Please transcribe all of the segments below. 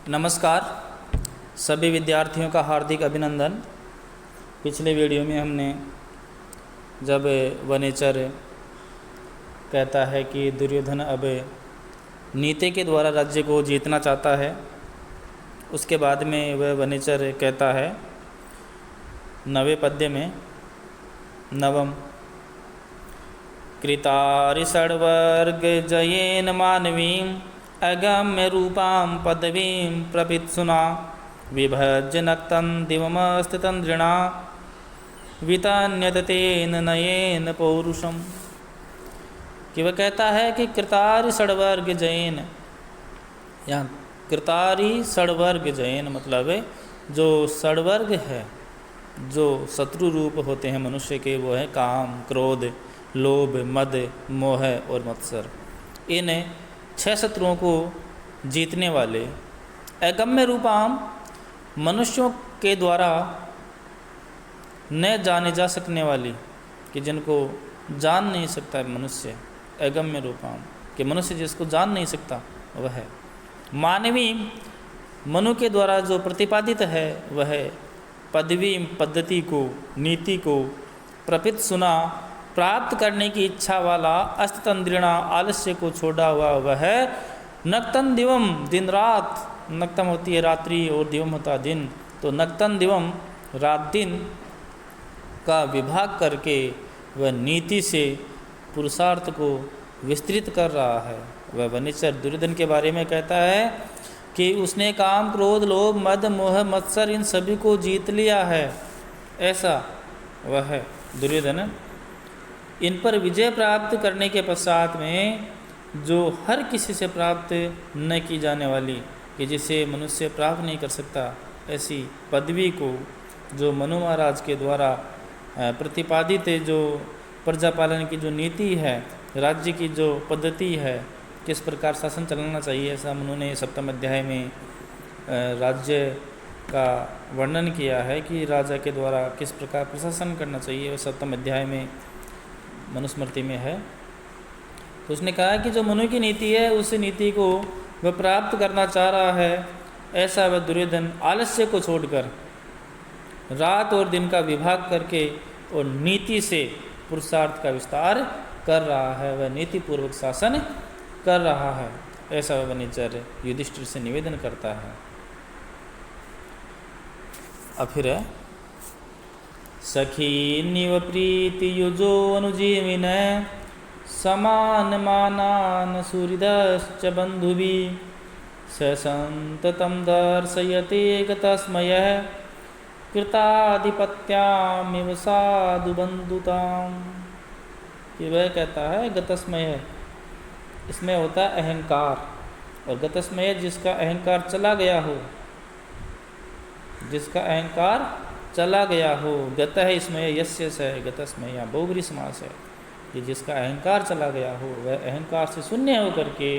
नमस्कार सभी विद्यार्थियों का हार्दिक अभिनंदन। पिछले वीडियो में हमने जब वनेचर कहता है कि दुर्योधन अब नीति के द्वारा राज्य को जीतना चाहता है, उसके बाद में वह वनेचर कहता है नवे पद्य में नवम कृतारिषड्वर्ग जयेन मानवीं अगम्य रूपां पदवीं प्रपित्सुना विभज्य नक्तं दिवमस्थितंद्रिणा वितान्यततेन नयेन पौरुषम। कि वह कहता है कि कृतारि षड्वर्ग जयेन, यहाँ कृतारि षड्वर्ग जयेन मतलब जो षड्वर्ग है, जो शत्रु रूप होते हैं मनुष्य के, वो है काम, क्रोध, लोभ, मद, मोह और मत्सर। इन 6 शत्रुओं को जीतने वाले अगम्य रूपाम, मनुष्यों के द्वारा न जाने जा सकने वाली, कि जिनको जान नहीं सकता मनुष्य, अगम्य रूपाम कि मनुष्य जिसको जान नहीं सकता वह है। मानवी, मनु के द्वारा जो प्रतिपादित है वह पदवी, पद्धति को, नीति को प्रपित सुना, प्राप्त करने की इच्छा वाला, अस्तितंद्रिणा आलस्य को छोड़ा हुआ वह नक्तन दिवम, दिन रात, नक्तम होती है रात्रि और दिवम होता दिन, तो नक्तन दिवम रात दिन का विभाग करके वह नीति से पुरुषार्थ को विस्तृत कर रहा है। वह वनेचर दुर्योधन के बारे में कहता है कि उसने काम, क्रोध, लोभ, मद, मोह, मत्सर इन सभी को जीत लिया है, ऐसा वह है दुर्योधन। इन पर विजय प्राप्त करने के पश्चात में जो हर किसी से प्राप्त न की जाने वाली, कि जिसे मनुष्य प्राप्त नहीं कर सकता, ऐसी पदवी को जो मनु महाराज के द्वारा प्रतिपादित जो प्रजा पालन की जो नीति है, राज्य की जो पद्धति है, किस प्रकार शासन चलाना चाहिए, ऐसा मनु ने 7वें अध्याय में राज्य का वर्णन किया है कि राजा के द्वारा किस प्रकार प्रशासन करना चाहिए, वह 7वें अध्याय में मनुस्मृति में है। तो उसने कहा कि जो मनु की नीति है उस नीति को वह प्राप्त करना चाह रहा है, ऐसा वह दुर्योधन आलस्य को छोड़कर रात और दिन का विभाग करके और नीति से पुरुषार्थ का विस्तार कर रहा है, वह नीति पूर्वक शासन कर रहा है, ऐसा वह वनेचर युधिष्ठिर से निवेदन करता है। अब फिर है सखीनिव प्रीति युजो अनुजीविन समान मानान सूरिदश्च बंधुभि ससंततम दर्शयते गतस्मयः कृताधिपत्यामिव साधु बंधुताम। कि वह कहता है गतस्मय, इसमें होता है अहंकार, और गतस्मय जिसका अहंकार चला गया हो, जिसका अहंकार चला गया हो। गत है इसमें यस्य से गतस्मय, या बहुब्री समास है, कि जिसका अहंकार चला गया हो, वह अहंकार से शून्य होकर के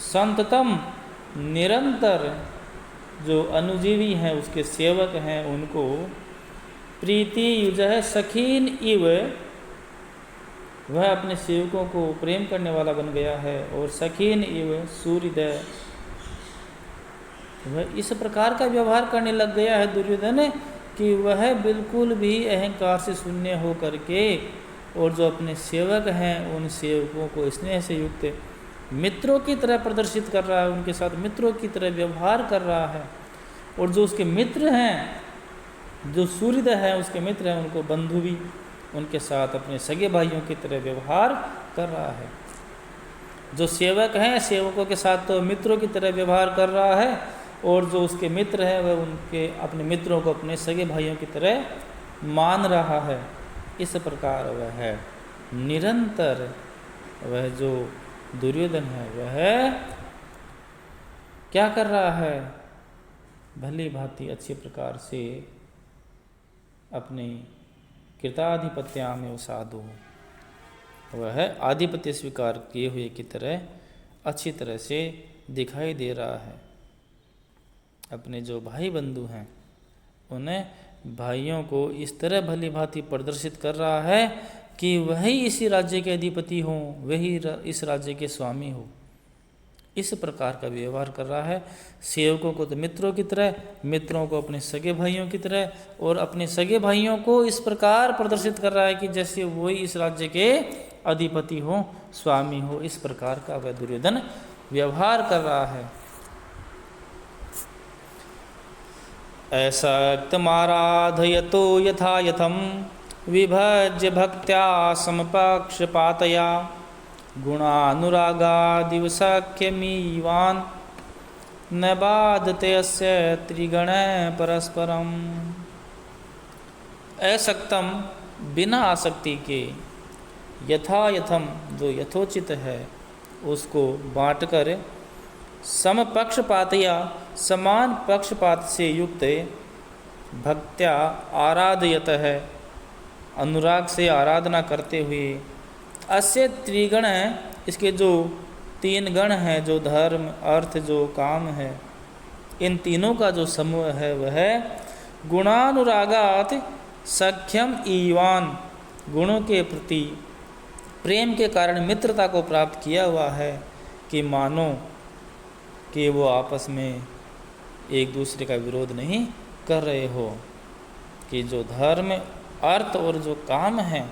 संततम निरंतर जो अनुजीवी हैं, उसके सेवक हैं, उनको प्रीति युज है सखीन इव, वह अपने सेवकों को प्रेम करने वाला बन गया है। और सखीन इव सूर्योदय, वह इस प्रकार का व्यवहार करने लग गया है दुर्योधन कि वह बिल्कुल भी अहंकार से शून्य हो करके, और जो अपने सेवक हैं उन सेवकों को स्नेह से युक्त मित्रों की तरह प्रदर्शित कर रहा है, उनके साथ मित्रों की तरह व्यवहार कर रहा है। और जो उसके मित्र हैं, जो सूर्योदय है उसके मित्र हैं, उनको बंधु भी उनके साथ अपने सगे भाइयों की तरह व्यवहार कर रहा है। जो सेवक हैं, सेवकों के साथ तो मित्रों की तरह व्यवहार कर रहा है, और जो उसके मित्र हैं वह उनके अपने मित्रों को अपने सगे भाइयों की तरह मान रहा है। इस प्रकार वह है निरंतर, वह जो दुर्योधन है वह क्या कर रहा है, भली भांति अच्छी प्रकार से अपने कृताधिपत्या में साधु, वह आधिपत्य स्वीकार किए हुए की तरह अच्छी तरह से दिखाई दे रहा है। अपने जो भाई बंधु हैं उन्हें भाइयों को इस तरह भली भांति प्रदर्शित कर रहा है कि वही इसी राज्य के अधिपति हों, वही इस राज्य के स्वामी हो। इस प्रकार का व्यवहार कर रहा है। सेवकों को तो मित्रों की तरह, मित्रों को अपने सगे भाइयों की तरह, और अपने सगे भाइयों को इस प्रकार प्रदर्शित कर रहा है कि जैसे वही इस राज्य के अधिपति हो, स्वामी हो। इस प्रकार का वह दुर्योधन व्यवहार कर रहा है। ऐसक्तमाराधयतो यथा यथम विभज्य भक्त्या समपक्षपातया गुणानुरागादिव सख्यमीवान् न बाधते अस्य त्रिगण परस्परम। असक्तम बिना आसक्ति के, यथा यथम जो यथोचित है उसको बांटकर, समपक्षपातया समान पक्षपात से युक्त, भक्त्या आराधयत है अनुराग से आराधना करते हुए, अस्य त्रिगण इसके जो तीन गण हैं, जो धर्म अर्थ जो काम है, इन तीनों का जो समूह है वह गुणानुरागात सख्यम ईवान गुणों के प्रति प्रेम के कारण मित्रता को प्राप्त किया हुआ है कि मानो कि वो आपस में एक दूसरे का विरोध नहीं कर रहे हो, कि जो धर्म अर्थ और जो काम है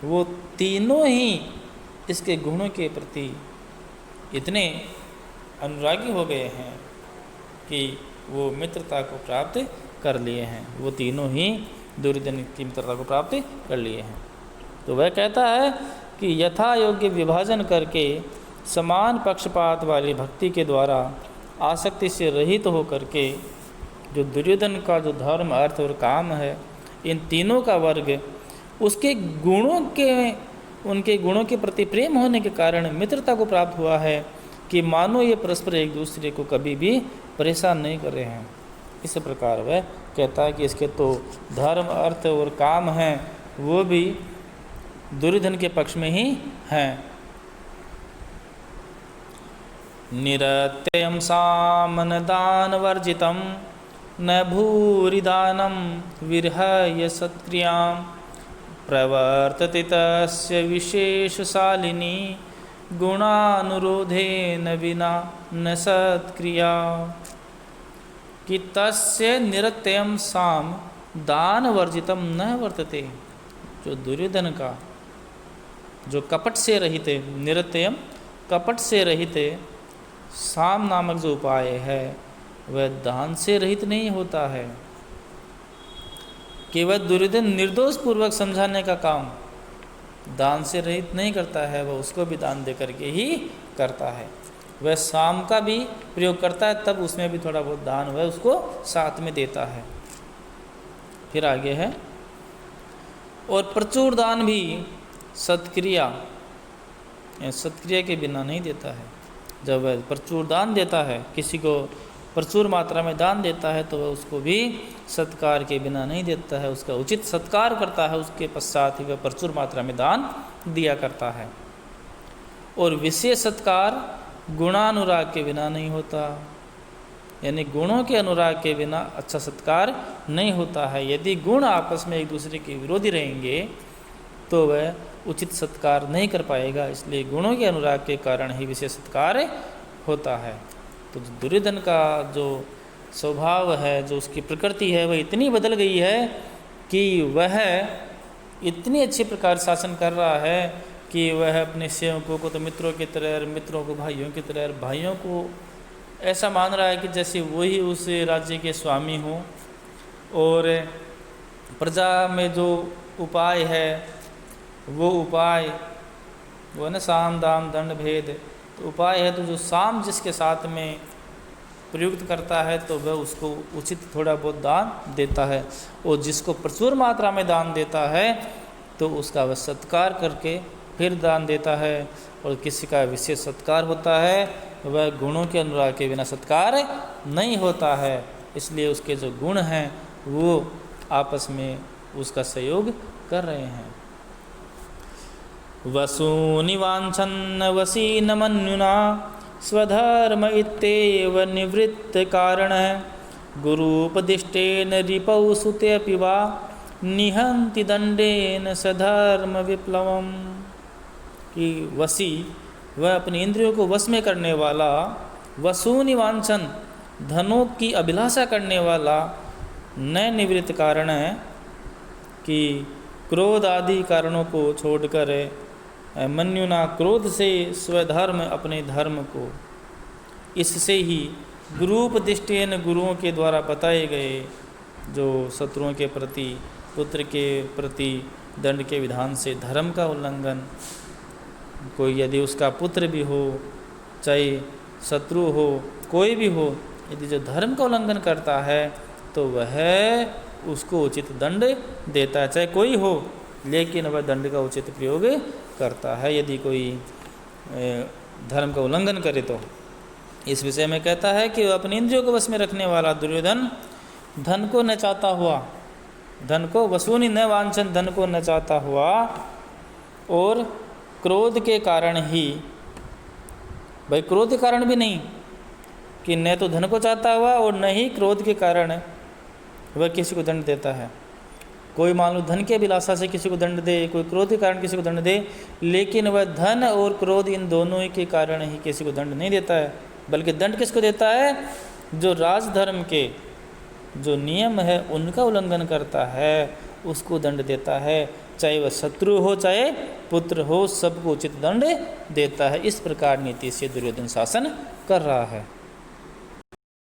वो तीनों ही इसके गुणों के प्रति इतने अनुरागी हो गए हैं कि वो मित्रता को प्राप्त कर लिए हैं। वो तीनों ही दुर्योधन की मित्रता को प्राप्त कर लिए हैं। तो वह कहता है कि यथा योग्य विभाजन करके समान पक्षपात वाली भक्ति के द्वारा आसक्ति से रहित हो करके जो दुर्योधन का जो धर्म अर्थ और काम है, इन तीनों का वर्ग उसके गुणों के उनके गुणों के प्रति प्रेम होने के कारण मित्रता को प्राप्त हुआ है कि मानो ये परस्पर एक दूसरे को कभी भी परेशान नहीं कर रहे हैं। इस प्रकार वह कहता है कि इसके तो धर्म अर्थ और काम हैं वो भी दुर्योधन के पक्ष में ही हैं। निरत्यं सामन दान वर्जितम न भूरिदानम विरहय सत्क्रियां प्रवर्तते तस्य विशेषशालिनी गुणानुरोधेन विना न सत्क्रिया। कि तस्य निरत्यं साम दान वर्जितम न वर्तते, जो दुर्योधन का जो कपट से रहित, निरत्यम कपट से रहित साम नामक जो उपाय है वह दान से रहित नहीं होता है। कि वह दुर्योधन निर्दोष पूर्वक समझाने का काम दान से रहित नहीं करता है, वह उसको भी दान दे करके ही करता है। वह साम का भी प्रयोग करता है, तब उसमें भी थोड़ा बहुत दान वह उसको साथ में देता है। फिर आगे है, और प्रचुर दान भी सत्क्रिया के बिना नहीं देता है। जब वह प्रचुर दान देता है, किसी को प्रचुर मात्रा में दान देता है, तो वह उसको भी सत्कार के बिना नहीं देता है, उसका उचित सत्कार करता है, उसके पश्चात ही वह प्रचुर मात्रा में दान दिया करता है। और विशेष सत्कार गुणानुराग के बिना नहीं होता, यानी गुणों के अनुराग के बिना अच्छा सत्कार नहीं होता है। यदि गुण आपस में एक दूसरे के विरोधी रहेंगे तो वह उचित सत्कार नहीं कर पाएगा, इसलिए गुणों के अनुराग के कारण ही विशेष सत्कार होता है। तो दुर्योधन का जो स्वभाव है, जो उसकी प्रकृति है, वह इतनी बदल गई है कि वह इतनी अच्छी प्रकार शासन कर रहा है कि वह अपने सेवकों को तो मित्रों की तरह और मित्रों को भाइयों की तरह और भाइयों को ऐसा मान रहा है कि जैसे वही उस राज्य के स्वामी हों। और प्रजा में जो उपाय है वो उपाय वो है ना, साम दाम दंड भेद, तो उपाय है तो जो साम जिसके साथ में प्रयुक्त करता है तो वह उसको उचित थोड़ा बहुत दान देता है, और जिसको प्रचुर मात्रा में दान देता है तो उसका वह सत्कार करके फिर दान देता है। और किसी का विशेष सत्कार होता है वह गुणों के अनुराग के बिना सत्कार नहीं होता है, इसलिए उसके जो गुण हैं वो आपस में उसका सहयोग कर रहे हैं। वसूनि वाञ्छन् वसी न मन्युना स्वधर्म इत्येव निवृत्त कारण गुरुपदिष्टेन रिपौ सुते अपि वा निहन्ति दंडेन सधर्म विप्लवम। कि वसी वह अपनी इंद्रियों को वश में करने वाला, वसूनि वांछन, धनों की अभिलाषा करने वाला, न निवृत्त कारण है कि क्रोध आदि कारणों को छोड़कर मन्युना क्रोध से स्वधर्म अपने धर्म को, इससे ही गुरूपदिष्टेन गुरुओं के द्वारा बताए गए जो शत्रुओं के प्रति, पुत्र के प्रति दंड के विधान से धर्म का उल्लंघन, कोई यदि उसका पुत्र भी हो चाहे शत्रु हो कोई भी हो, यदि जो धर्म का उल्लंघन करता है तो वह उसको उचित दंड देता है, चाहे कोई हो, लेकिन वह दंड का उचित प्रयोग करता है यदि कोई धर्म का उल्लंघन करे तो। इस विषय में कहता है कि वह अपने इंद्रियों को वश में रखने वाला दुर्योधन धन को न चाहता हुआ, धन को वसूनि न वांछन, धन को न चाहता हुआ और क्रोध के कारण ही, भाई क्रोध के कारण भी नहीं कि न तो धन को चाहता हुआ और न ही क्रोध के कारण वह किसी को दंड देता है। कोई मान लो धन के अभिलाषा से किसी को दंड दे, कोई क्रोध के कारण किसी को दंड दे, लेकिन वह धन और क्रोध इन दोनों के कारण ही किसी को दंड नहीं देता है, बल्कि दंड किसको देता है? जो राजधर्म के जो नियम है उनका उल्लंघन करता है उसको दंड देता है, चाहे वह शत्रु हो चाहे पुत्र हो, सबको उचित दंड देता है। इस प्रकार नीति से दुर्योधन शासन कर रहा है।